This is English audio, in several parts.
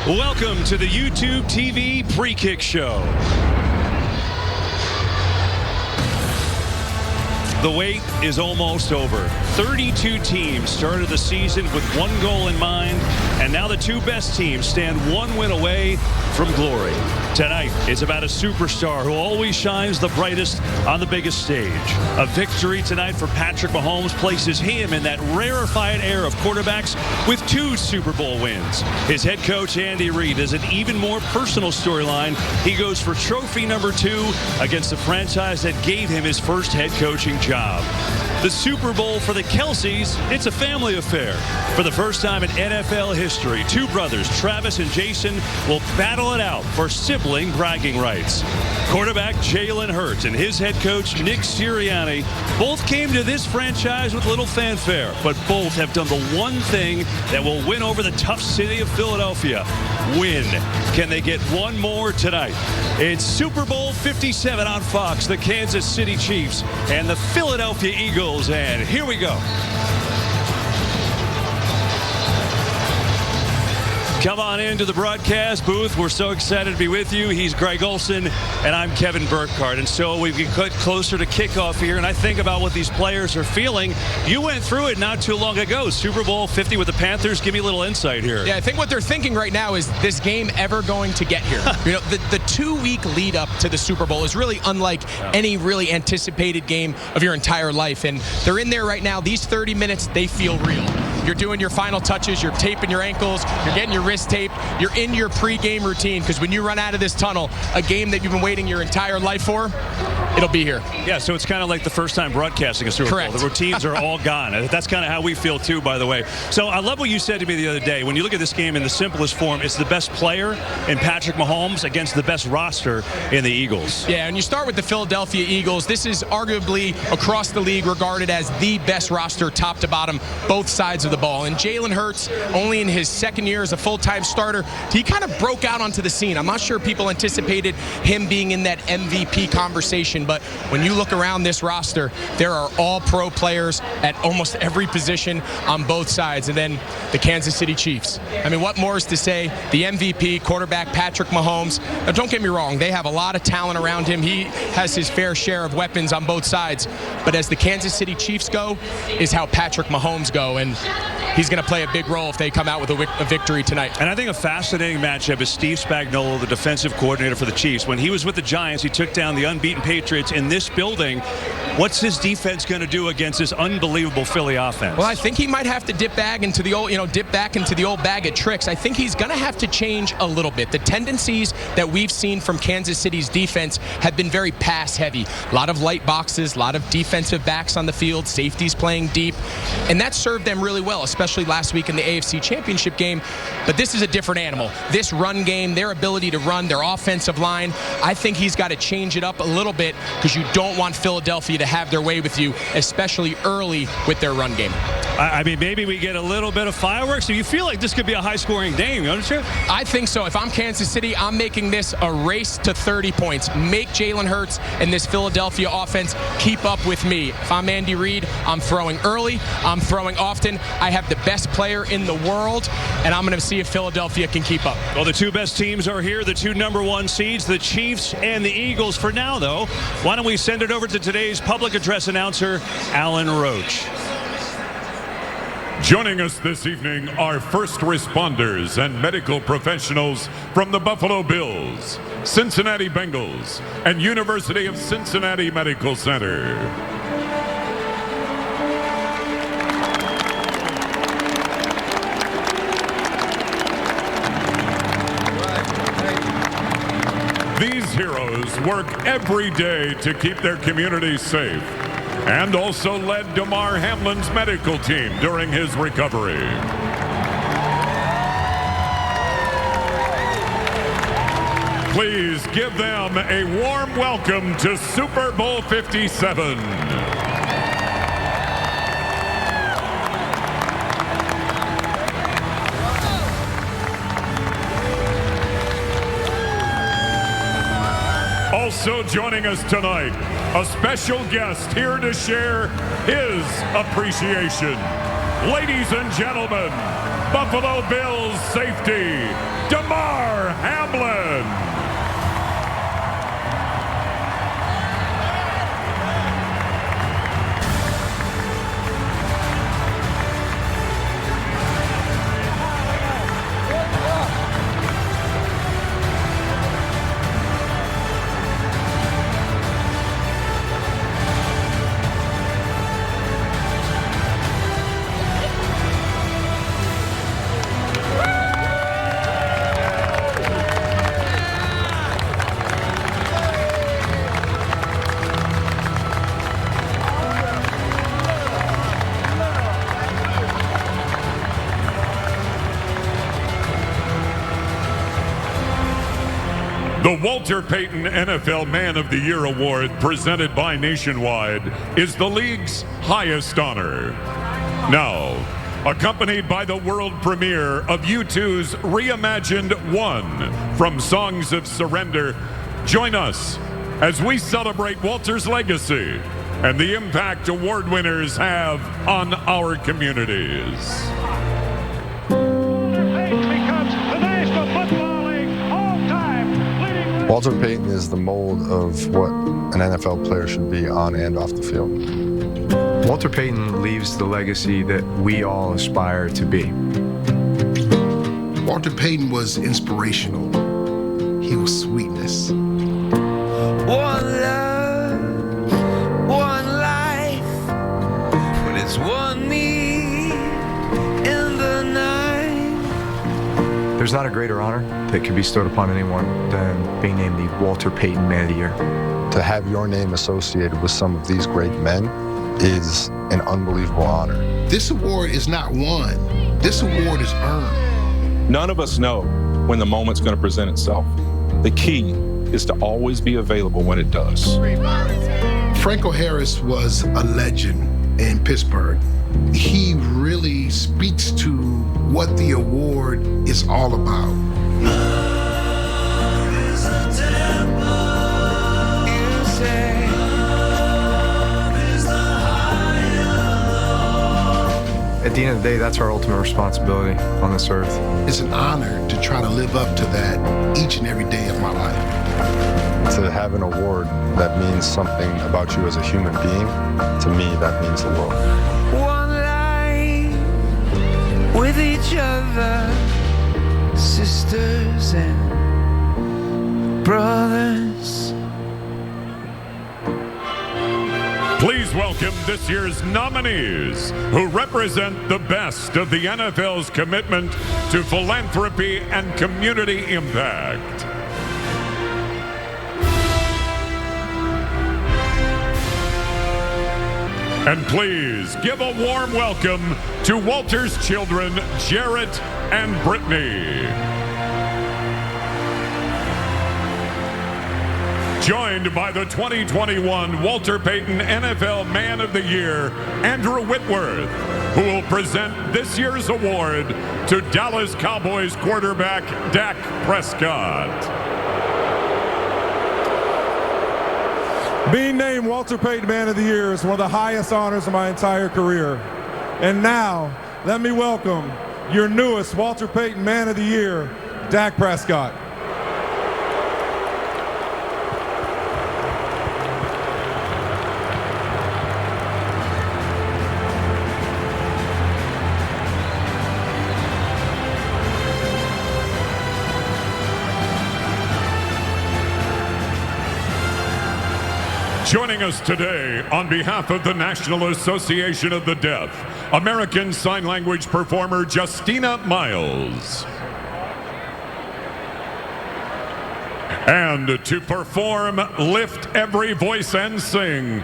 Welcome to the YouTube TV Prekick Show. The wait is almost over. 32 teams started the season with one goal in mind, and now the two best teams stand one win away from glory. Tonight is about a superstar who always shines the brightest on the biggest stage. A victory tonight for Patrick Mahomes places him in that rarefied air of quarterbacks with 2 Super Bowl wins. His head coach, Andy Reid, is an even more personal storyline. He goes for trophy number 2 against the franchise that gave him his first head coaching job. The Super Bowl for the Kelceys, it's a family affair. For the first time in NFL history, 2 brothers, Travis and Jason, will battle it out for sibling bragging rights. Quarterback Jalen Hurts and his head coach Nick Sirianni both came to this franchise with little fanfare, but both have done the one thing that will win over the tough city of Philadelphia. Win. Can they get one more tonight? It's Super Bowl 57 on Fox, the Kansas City Chiefs and the Philadelphia Eagles, and here we go. Come on into the broadcast booth. We're so excited to be with you. He's Greg Olson, and I'm Kevin Burkhardt. And so we get closer to kickoff here, and I think about what these players are feeling. You went through it not too long ago, Super Bowl 50 with the Panthers. Give me a little insight here. Yeah, I think what they're thinking right now is this game ever going to get here? You know, the 2-week lead up to the Super Bowl is really unlike any really anticipated game of your entire life. And they're in there right now. These 30 minutes, they feel real. You're doing your final touches, you're taping your ankles, you're getting your wrist taped, you're in your pre-game routine, because when you run out of this tunnel, a game that you've been waiting your entire life for, it'll be here. Yeah, so it's kind of like the first time broadcasting a Super Bowl. The routines are all gone. That's kind of how we feel too, by the way. So I love what you said to me the other day. When you look at this game in the simplest form, it's the best player in Patrick Mahomes against the best roster in the Eagles. Yeah, and you start with the Philadelphia Eagles. This is arguably across the league regarded as the best roster top to bottom, both sides of the ball. And Jalen Hurts, only in his second year as a full-time starter, he kind of broke out onto the scene. I'm not sure people anticipated him being in that MVP conversation, but when you look around this roster, there are all-pro players at almost every position on both sides. And then the Kansas City Chiefs. I mean, what more is to say? The MVP quarterback, Patrick Mahomes. Now, don't get me wrong, they have a lot of talent around him. He has his fair share of weapons on both sides. But as the Kansas City Chiefs go, is how Patrick Mahomes go. And he's going to play a big role if they come out with a victory tonight. And I think a fascinating matchup is Steve Spagnuolo, the defensive coordinator for the Chiefs. When he was with the Giants, he took down the unbeaten Patriots in this building. What's his defense going to do against this unbelievable Philly offense? Well, I think he might have to dip back into the old bag of tricks. I think he's going to have to change a little bit. The tendencies that we've seen from Kansas City's defense have been very pass heavy. A lot of light boxes, a lot of defensive backs on the field, safeties playing deep, and that served them really well, especially last week in the AFC Championship game. But this is a different animal. This run game, their ability to run, their offensive line, I think he's got to change it up a little bit, because you don't want Philadelphia to have their way with you, especially early with their run game. I mean, maybe we get a little bit of fireworks. Do you feel like this could be a high-scoring game, don't you? I think so. If I'm Kansas City, I'm making this a race to 30 points. Make Jalen Hurts and this Philadelphia offense keep up with me. If I'm Andy Reid, I'm throwing early, I'm throwing often. I have the best player in the world, and I'm going to see if Philadelphia can keep up. Well, the two best teams are here, the 2 #1 seeds, the Chiefs and the Eagles. For now, though, why don't we send it over to today's public address announcer, Alan Roach. Joining us this evening are first responders and medical professionals from the Buffalo Bills, Cincinnati Bengals, and University of Cincinnati Medical Center. These heroes work every day to keep their communities safe, and also led Damar Hamlin's medical team during his recovery. Please give them a warm welcome to Super Bowl 57. Also joining us tonight, a special guest here to share his appreciation. Ladies and gentlemen, Buffalo Bills safety, Damar The Walter Payton NFL Man of the Year Award, presented by Nationwide, is the league's highest honor. Now, accompanied by the world premiere of U2's reimagined One from Songs of Surrender, join us as we celebrate Walter's legacy and the impact award winners have on our communities. Walter Payton is the mold of what an NFL player should be on and off the field. Walter Payton leaves the legacy that we all aspire to be. Walter Payton was inspirational. He was sweetness. One love, one life, but it's one me in the night. There's not a greater honor that could be bestowed upon anyone than being named the Walter Payton Man of the Year. To have your name associated with some of these great men is an unbelievable honor. This award is not won. This award is earned. None of us know when the moment's going to present itself. The key is to always be available when it does. Franco Harris was a legend in Pittsburgh. He really speaks to what the award is all about. Love is a temple, you say. Love is the higher law. At the end of the day, that's our ultimate responsibility on this earth. It's an honor to try to live up to that each and every day of my life. To have an award that means something about you as a human being, to me, that means the world. One life with each other, sisters and brothers. Please welcome this year's nominees, who represent the best of the NFL's commitment to philanthropy and community impact. And please give a warm welcome to Walter's children, Jarrett and Brittany. Joined by the 2021 Walter Payton NFL Man of the Year, Andrew Whitworth, who will present this year's award to Dallas Cowboys quarterback Dak Prescott. Being named Walter Payton Man of the Year is one of the highest honors of my entire career. And now, let me welcome your newest Walter Payton Man of the Year, Dak Prescott. Joining us today on behalf of the National Association of the Deaf, American Sign Language performer Justina Miles. And to perform Lift Every Voice and Sing,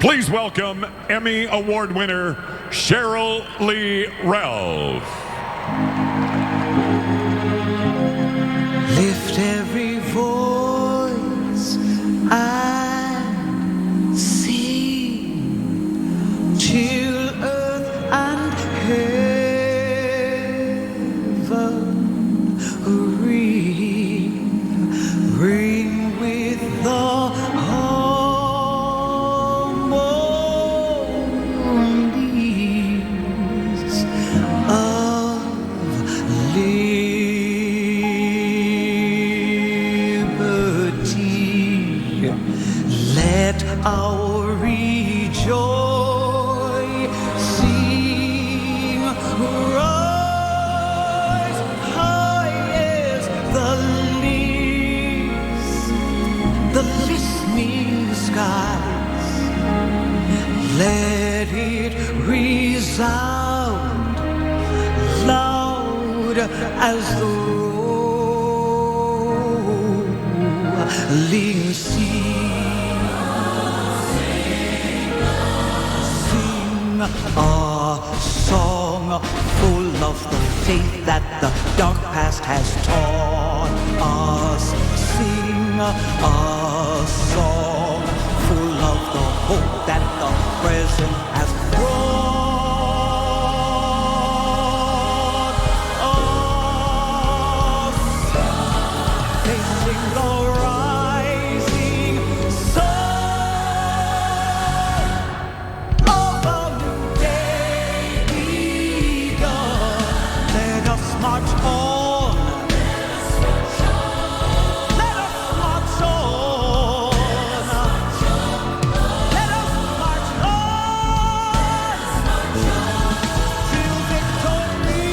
please welcome Emmy Award winner Cheryl Lee Ralph. Lift every voice and sing till earth and heaven ring with the harmonies of liberty. Let our rejoicing rise high as the listening skies. Let it resound loud as the rolling sea. Sing a song full of the faith that the dark past has taught us. Sing a song full of the hope that the present has brought. Us facing the rising sun of a new day begun. Let us march on. Let us march on. Let us march on till victory.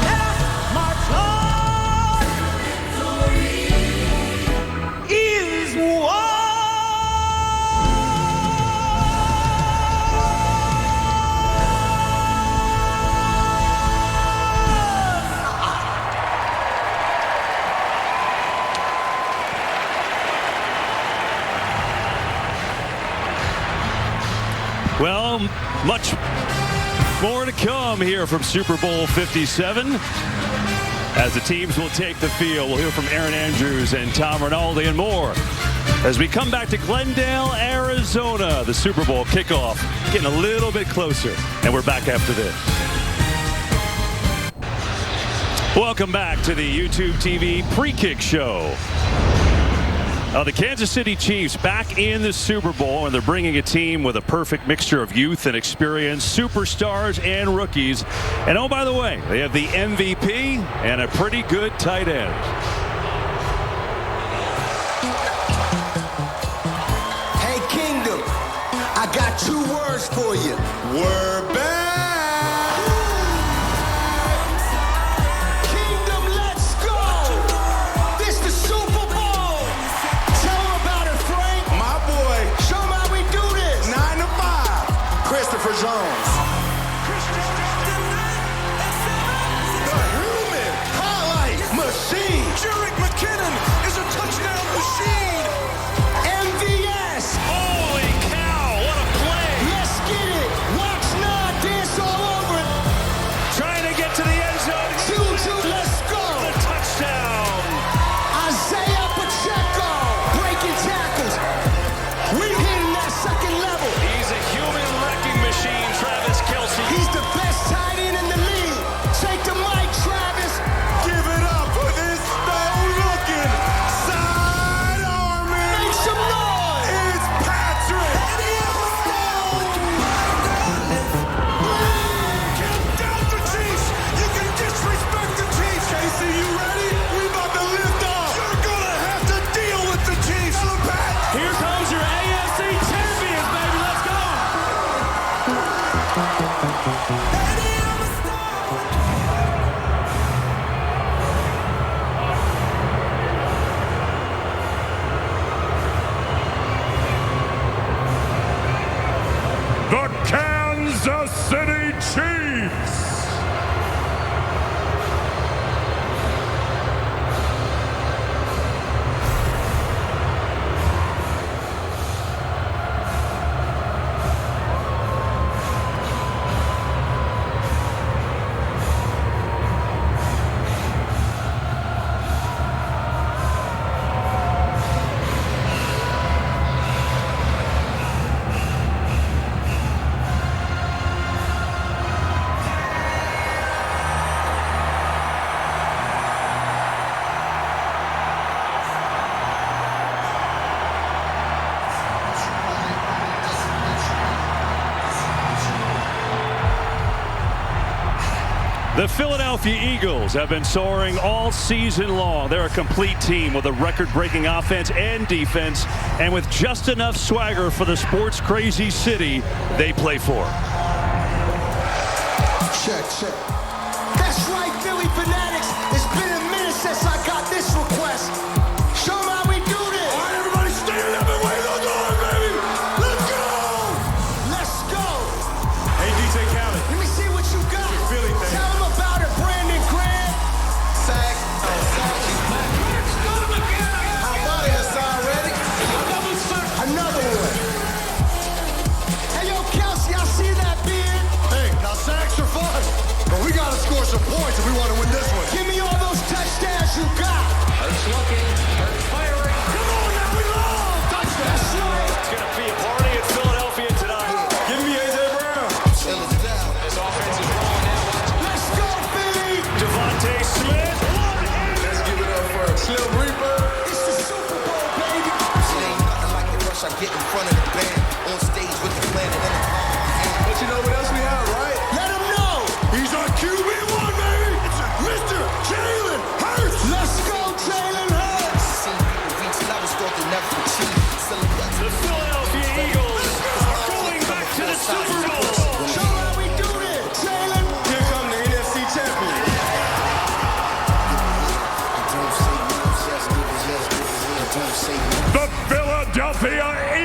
Let us march on. Is won. Well, much more to come here from Super Bowl 57. As the teams will take the field, we'll hear from Aaron Andrews and Tom Rinaldi and more. As we come back to Glendale, Arizona, the Super Bowl kickoff getting a little bit closer. And we're back after this. Welcome back to the YouTube TV Prekick show. The Kansas City Chiefs back in the Super Bowl, and they're bringing a team with a perfect mixture of youth and experience, superstars and rookies. And oh, by the way, they have the MVP and a pretty good tight end. Hey, Kingdom, I got 2 words for you. We're back. Kingdom, let's go. This the Super Bowl. Tell them about it, Frank. My boy. Show them how we do this. 9 to 5. Christopher Jones. The human highlight machine. Jerick McKinnon is a touchdown machine. MVS. Holy cow, what a play. Let's get it. Watch Nod dance all over it. Trying to get to the end zone. 2-2, let's go. The touchdown. Isaiah Pacheco breaking tackles. We hitting that second level. He's a human wrecking machine, Travis Kelce. He's the best tight end in the league. Take the mic, Travis. Give it up for this stone-looking side army. Make some noise. It's Patrick. Count down the Chiefs. You can disrespect the Chiefs. Casey, you ready? We about to lift off. You're gonna have to deal with the Chiefs. Tell 'em, Pat. Here comes your AFC champions, baby. Let's go. The Kansas City Chiefs. The Philadelphia Eagles have been soaring all season long. They're a complete team with a record-breaking offense and defense, and with just enough swagger for the sports-crazy city they play for. Check. That's right, Philly fanatics. It's been a minute since I got this request. Show 'em how we do this. All right, everybody stand up and wave those arms, baby. Let's go. Let's go. Hey, DJ Khaled. Let me see what you got. Philly thing. Tell 'em about it, Brandon Grant. Sack. How about it, Hassan Reddick? Another one. Hey, yo, Kelsey, I see that beard. Hey, now sacks are fun, but we got to score some points if we want to win this one. Give me all those touchdowns. touchdowns you got. Hurts looking, Hurts firing. Come on now, we love touchdowns. That's right. It's going to be a party in Philadelphia tonight. Give me A.J. Brown. This offense is rolling now. Let's go, Philly. Devontae Smith. Let's give it up for Slim Reaper. It's the Super Bowl, baby. Ain't nothing like the rush I get in front of the band. On stage with the planet in the palm of my hand. But you know what else we have, right? Let him know. He's our QB1, baby. It's Mr. Jalen Hurts. Let's go, Jalen Hurts. Seen people reach levels thought they never achieved. The Philadelphia Eagles are going back to the Super Bowl. Show how we do this, Jalen. Here come the NFC champion. The Philadelphia Eagles.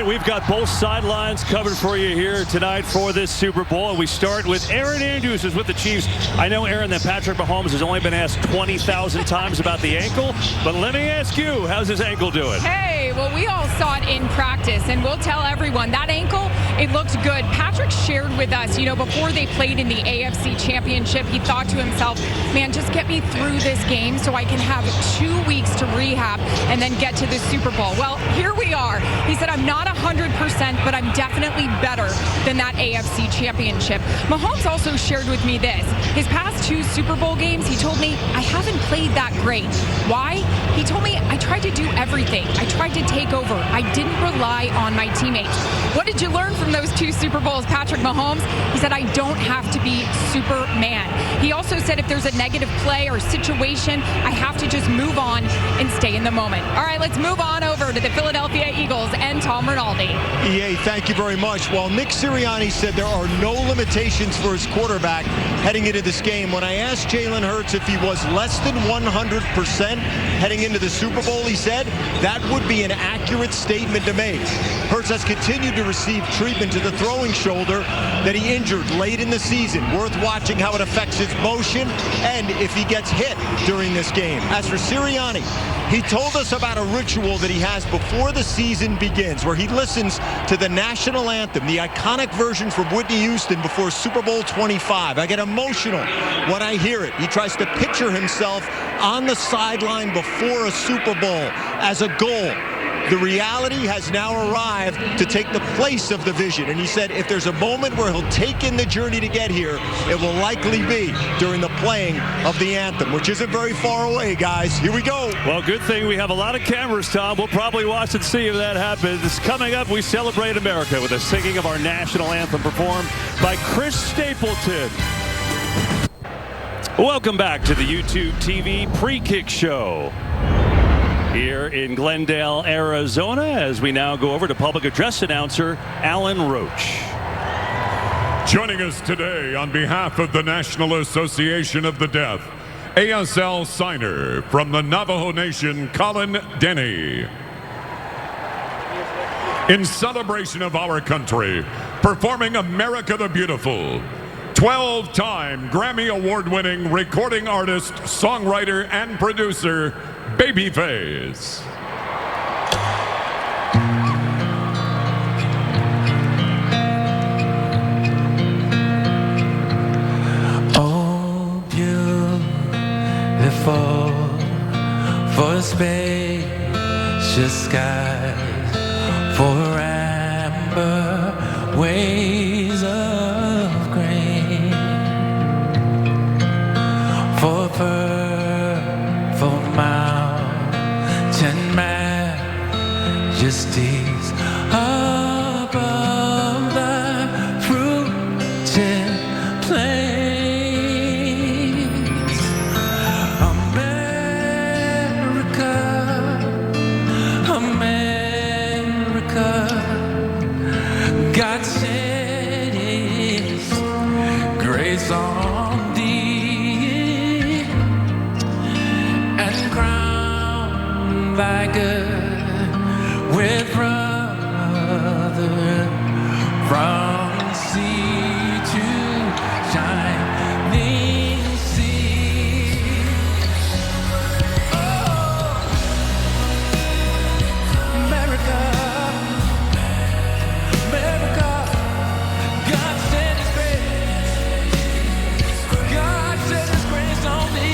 We've got both sidelines covered for you here tonight for this Super Bowl. And we start with Aaron Andrews, who's with the Chiefs. I know, Aaron, that Patrick Mahomes has only been asked 20,000 times about the ankle, but let me ask you, how's his ankle doing? Hey, well, we all saw it in practice, and we'll tell everyone that ankle, it looked good. Patrick shared with us, before they played in the AFC Championship, he thought to himself, man, just get me through this game so I can have 2 weeks to rehab and then get to the Super Bowl. Well, here we are. He said, I'm not 100%, but I'm definitely better than that AFC Championship. Mahomes also shared with me this. His past 2 Super Bowl games, he told me, I haven't played that great. Why? He told me, I tried to do everything. I tried to take over. I didn't rely on my teammates. What did you learn from those 2 Super Bowls, Patrick Mahomes? He said, I don't have to be Superman. He also said if there's a negative play or situation, I have to just move on and stay in the moment. All right, let's move on over to the Philadelphia Eagles and Tom Rinaldi. EA, thank you very much. Well, Nick Sirianni said there are no limitations for his quarterback heading into this game. When I asked Jalen Hurts if he was less than 100% heading into the Super Bowl, he said that would be an accurate statement to make. Hurts has continued to receive treatment to the throwing shoulder that he injured late in the season. Worth watching how it affects his motion and if he gets hit during this game. As for Sirianni, he told us about a ritual that he has before the season begins, where he listens to the national anthem, the iconic version from Whitney Houston before Super Bowl 25. I get emotional when I hear it. He tries to picture himself on the sideline before a Super Bowl as a goal. The reality has now arrived to take the place of the vision. And he said if there's a moment where he'll take in the journey to get here, it will likely be during the playing of the anthem, which isn't very far away, guys. Here we go. Well, good thing we have a lot of cameras, Tom. We'll probably watch and see if that happens. Coming up, we celebrate America with the singing of our national anthem performed by Chris Stapleton. Welcome back to the YouTube TV Prekick Show here in Glendale, Arizona, as we now go over to public address announcer Alan Roach. Joining us today on behalf of the National Association of the Deaf, ASL signer from the Navajo Nation, Colin Denny. In celebration of our country, performing America the Beautiful, 12-time Grammy Award-winning recording artist, songwriter, and producer, Babyface. Oh, beautiful for spacious skies, for amber waves of grain, for purple mountain majesties above the fruited plains. America, America, God said it like good with brother from sea to shining sea. Oh, America, America, God sent His grace, God sent His grace on me.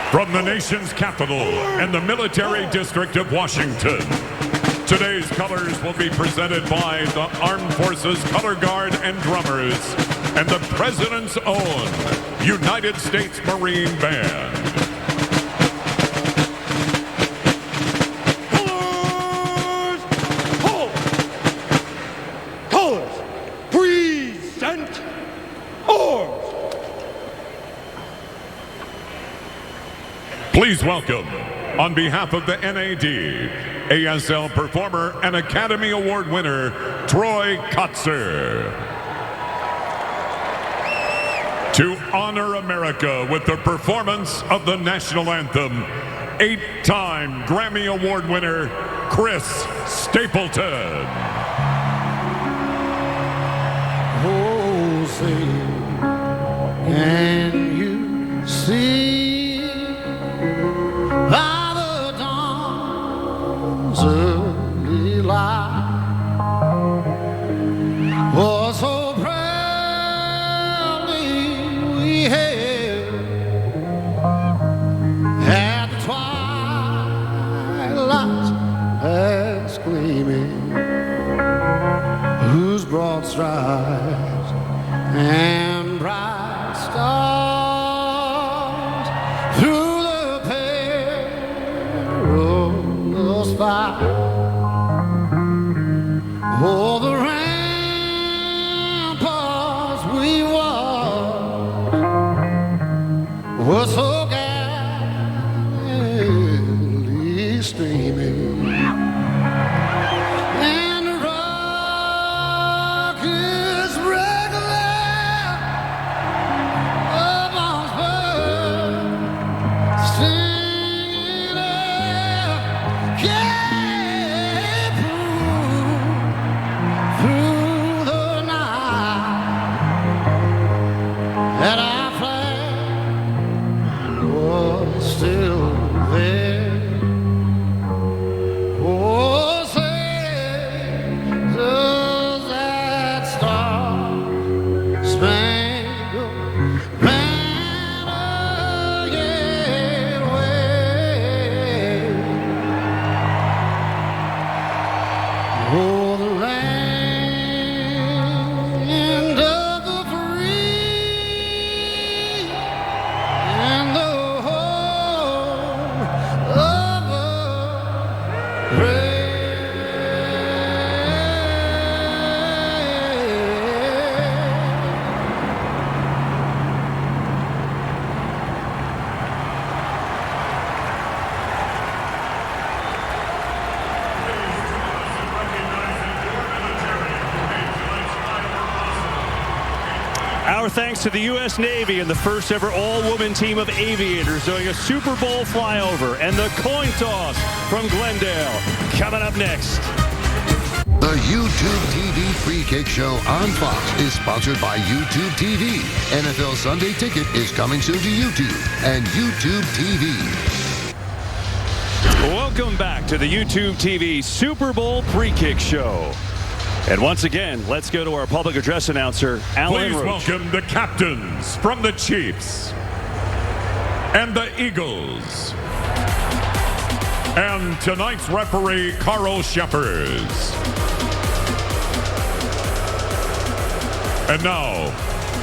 From the nation's capital and the military district of Washington, today's colors will be presented by the Armed Forces Color Guard and Drummers and the President's own United States Marine Band. Colors, present arms. Please welcome, on behalf of the NAD, ASL performer and Academy Award winner, Troy Kotzer. To honor America with the performance of the national anthem, 8-time Grammy Award winner, Chris Stapleton. Oh, say, can you see by the dawn's early light what so proudly we hailed at the twilight's last gleaming, whose broad strides and bright stars through the perilous fight, oh, the ramparts we watched were so gallantly streaming, and the rockets regular up on spur, singing out, "Can't prove through the night that our flag was still there." Oh, say, does that star-spangled banner yet wave? Oh, the land of the free and the home of the brave. Our thanks to the U.S. Navy and the first ever all-woman team of aviators doing a Super Bowl flyover, and the coin toss from Glendale. Coming up next. The YouTube TV Free Kick Show on Fox is sponsored by YouTube TV. NFL Sunday Ticket is coming soon to YouTube and YouTube TV. Welcome back to the YouTube TV Super Bowl Pre-Kick Show. And once again, let's go to our public address announcer, Alan Please Roach. welcome the captains from the Chiefs and the Eagles. And tonight's referee, Carl Shepherds. And now,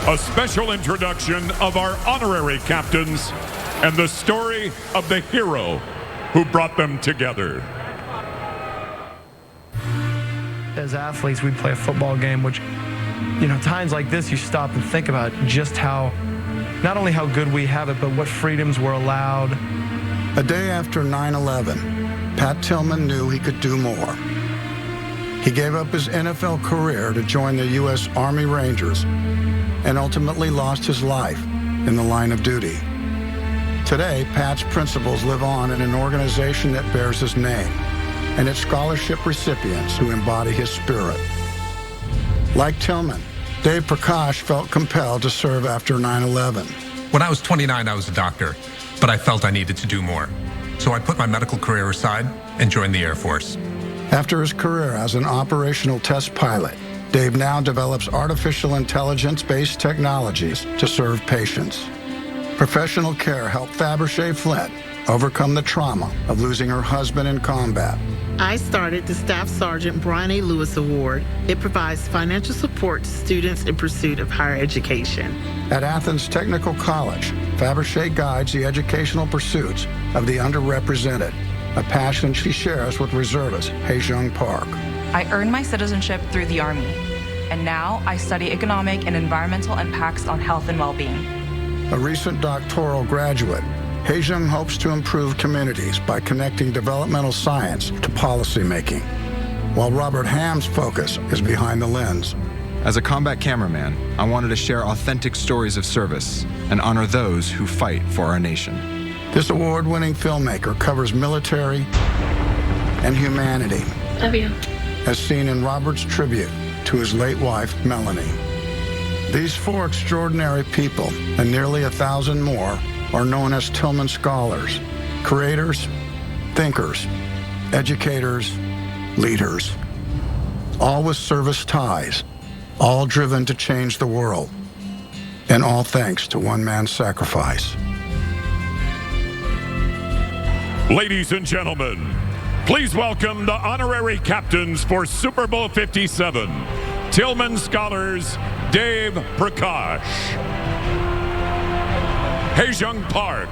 a special introduction of our honorary captains and the story of the hero who brought them together. As athletes, we play a football game, which, you know, times like this, you stop and think about just how, not only how good we have it, but what freedoms were allowed. A day after 9/11, Pat Tillman knew he could do more. He gave up his NFL career to join the U.S. Army Rangers and ultimately lost his life in the line of duty. Today, Pat's principles live on in an organization that bears his name and its scholarship recipients who embody his spirit. Like Tillman, Dave Prekick felt compelled to serve after 9/11. When I was 29, I was a doctor, but I felt I needed to do more. So I put my medical career aside and joined the Air Force. After his career as an operational test pilot, Dave now develops artificial intelligence-based technologies to serve patients. Professional care helped Fabergé Flint overcome the trauma of losing her husband in combat. I started the Staff Sergeant Brian A. Lewis Award. It provides financial support to students in pursuit of higher education. At Athens Technical College, Fabergé guides the educational pursuits of the underrepresented, a passion she shares with reservist Haejung Park. I earned my citizenship through the Army, and now I study economic and environmental impacts on health and well-being. A recent doctoral graduate, Haejung hopes to improve communities by connecting developmental science to policymaking, while Robert Ham's focus is behind the lens. As a combat cameraman, I wanted to share authentic stories of service and honor those who fight for our nation. This award-winning filmmaker covers military and humanity. Love you. As seen in Robert's tribute to his late wife, Melanie. These four extraordinary people, and nearly 1,000 more, are known as Tillman Scholars, creators, thinkers, educators, leaders, all with service ties, all driven to change the world, and all thanks to one man's sacrifice. Ladies and gentlemen, please welcome the honorary captains for Super Bowl 57, Tillman Scholars, Dave Prekick, Haejung Park,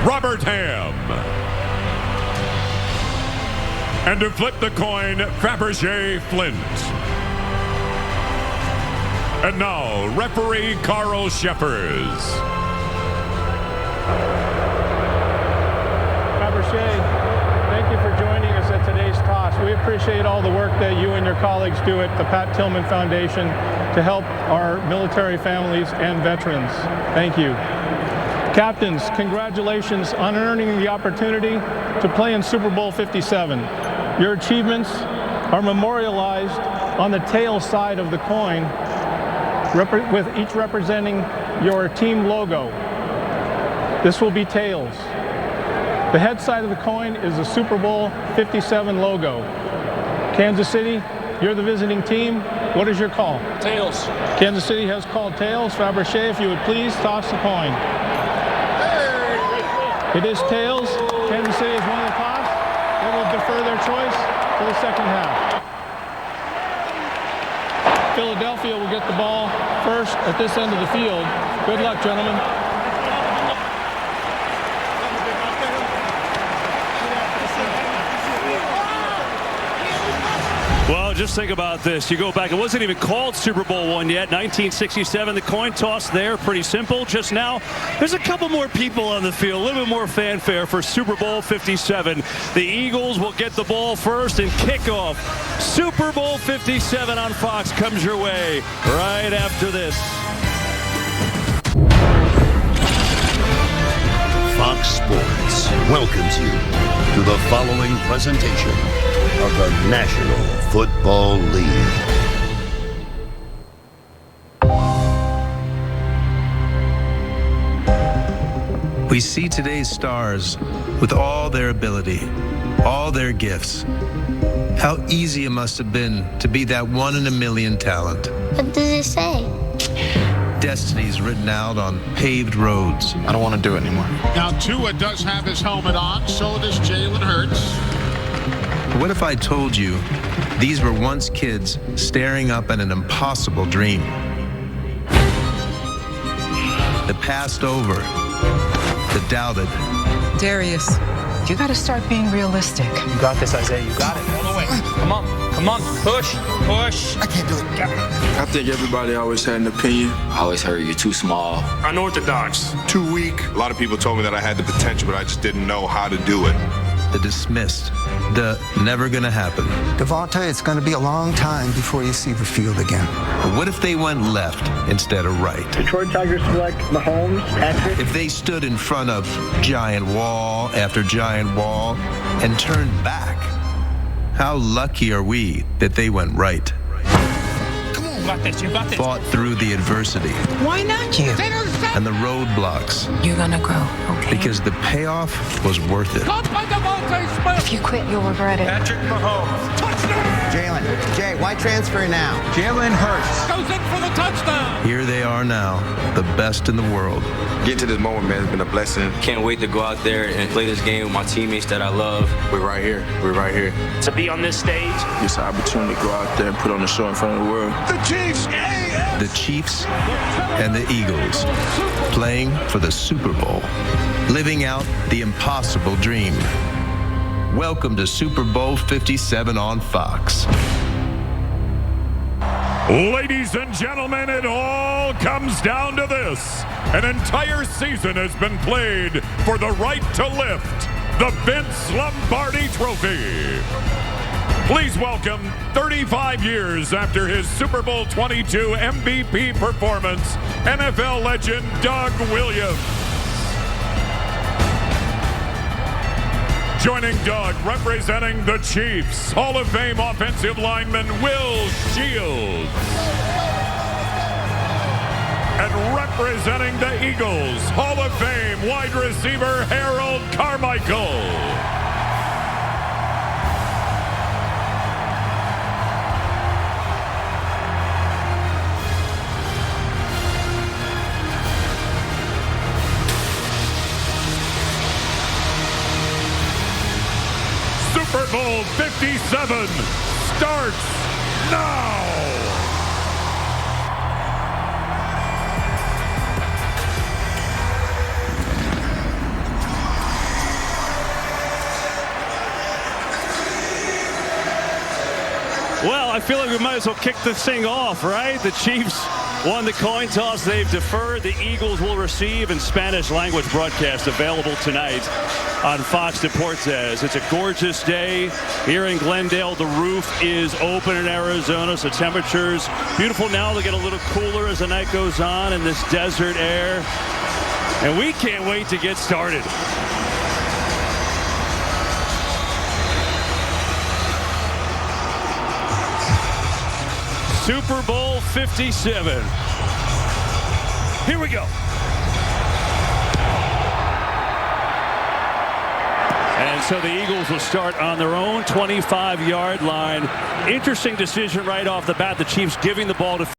Robert Ham, and to flip the coin, Fabergé Flint. And now, referee Carl Sheffers. Thank you for joining us at today's toss. We appreciate all the work that you and your colleagues do at the Pat Tillman Foundation to help our military families and veterans. Thank you. Captains, congratulations on earning the opportunity to play in Super Bowl 57. Your achievements are memorialized on the tail side of the coin, with each representing your team logo. This will be tails. The head side of the coin is the Super Bowl 57 logo. Kansas City, you're the visiting team. What is your call? Tails. Kansas City has called tails. Fabergé, if you would please toss the coin. It is tails. Kansas City has won the toss. They will defer their choice for the second half. Philadelphia will get the ball first at this end of the field. Good luck, gentlemen. Well, just think about this. You go back, it wasn't even called Super Bowl I yet, 1967. The coin toss there, pretty simple. Just now, there's a couple more people on the field, a little bit more fanfare for Super Bowl 57. The Eagles will get the ball first and kick off. Super Bowl 57 on Fox comes your way right after this. Fox Sports welcomes you to the following presentation of the National Football League. We see today's stars with all their ability, all their gifts. How easy it must have been to be that one in a million talent. What does it say? Destinies written out on paved roads. I don't want to do it anymore. Now Tua does have his helmet on, so does Jalen Hurts. What if I told you these were once kids staring up at an impossible dream? The passed over, the doubted. Darius, you gotta start being realistic. You got this, Isaiah. You got it. All the way. Come on. Come on. Push. Push. I can't do it. I think everybody always had an opinion. I always heard you're too small. Unorthodox. Too weak. A lot of people told me that I had the potential, but I just didn't know how to do it. The dismissed, the never gonna happen. Devontae, it's gonna be a long time before you see the field again. But what if they went left instead of right? Detroit Tigers select Mahomes, Patrick. If they stood in front of giant wall after giant wall and turned back, how lucky are we that they went right? You got this. You got this. Fought through the adversity. Why not you? And the roadblocks. You're gonna grow, okay? Because the payoff was worth it. If you quit, you'll regret it. Patrick Mahomes. Touchdown! Jalen, Jay, why transfer now? Jalen Hurts. Goes in for the touchdown. Here they are now, the best in the world. Getting to this moment, man, has been a blessing. Can't wait to go out there and play this game with my teammates that I love. We're right here. We're right here. To be on this stage. It's an opportunity to go out there and put on a show in front of the world. The Chiefs. The Chiefs and the Eagles playing for the Super Bowl, living out the impossible dream. Welcome to Super Bowl 57 on Fox. Ladies and gentlemen, it all comes down to this. An entire season has been played for the right to lift the Vince Lombardi Trophy. Please welcome, 35 years after his Super Bowl 22 MVP performance, NFL legend Doug Williams. Joining Doug, representing the Chiefs, Hall of Fame offensive lineman Will Shields. And representing the Eagles, Hall of Fame wide receiver Harold Carmichael. Super Bowl 57 starts now. Well, I feel like we might as well kick this thing off, right? The Chiefs won the coin toss. They've deferred. The Eagles will receive, in Spanish language broadcast available tonight on Fox Deportes. It's a gorgeous day here in Glendale. The roof is open in Arizona, so temperatures beautiful now. They'll get a little cooler as the night goes on in this desert air. And we can't wait to get started. Super Bowl 57. Here we go. And so the Eagles will start on their own 25-yard line. Interesting decision right off the bat. The Chiefs giving the ball to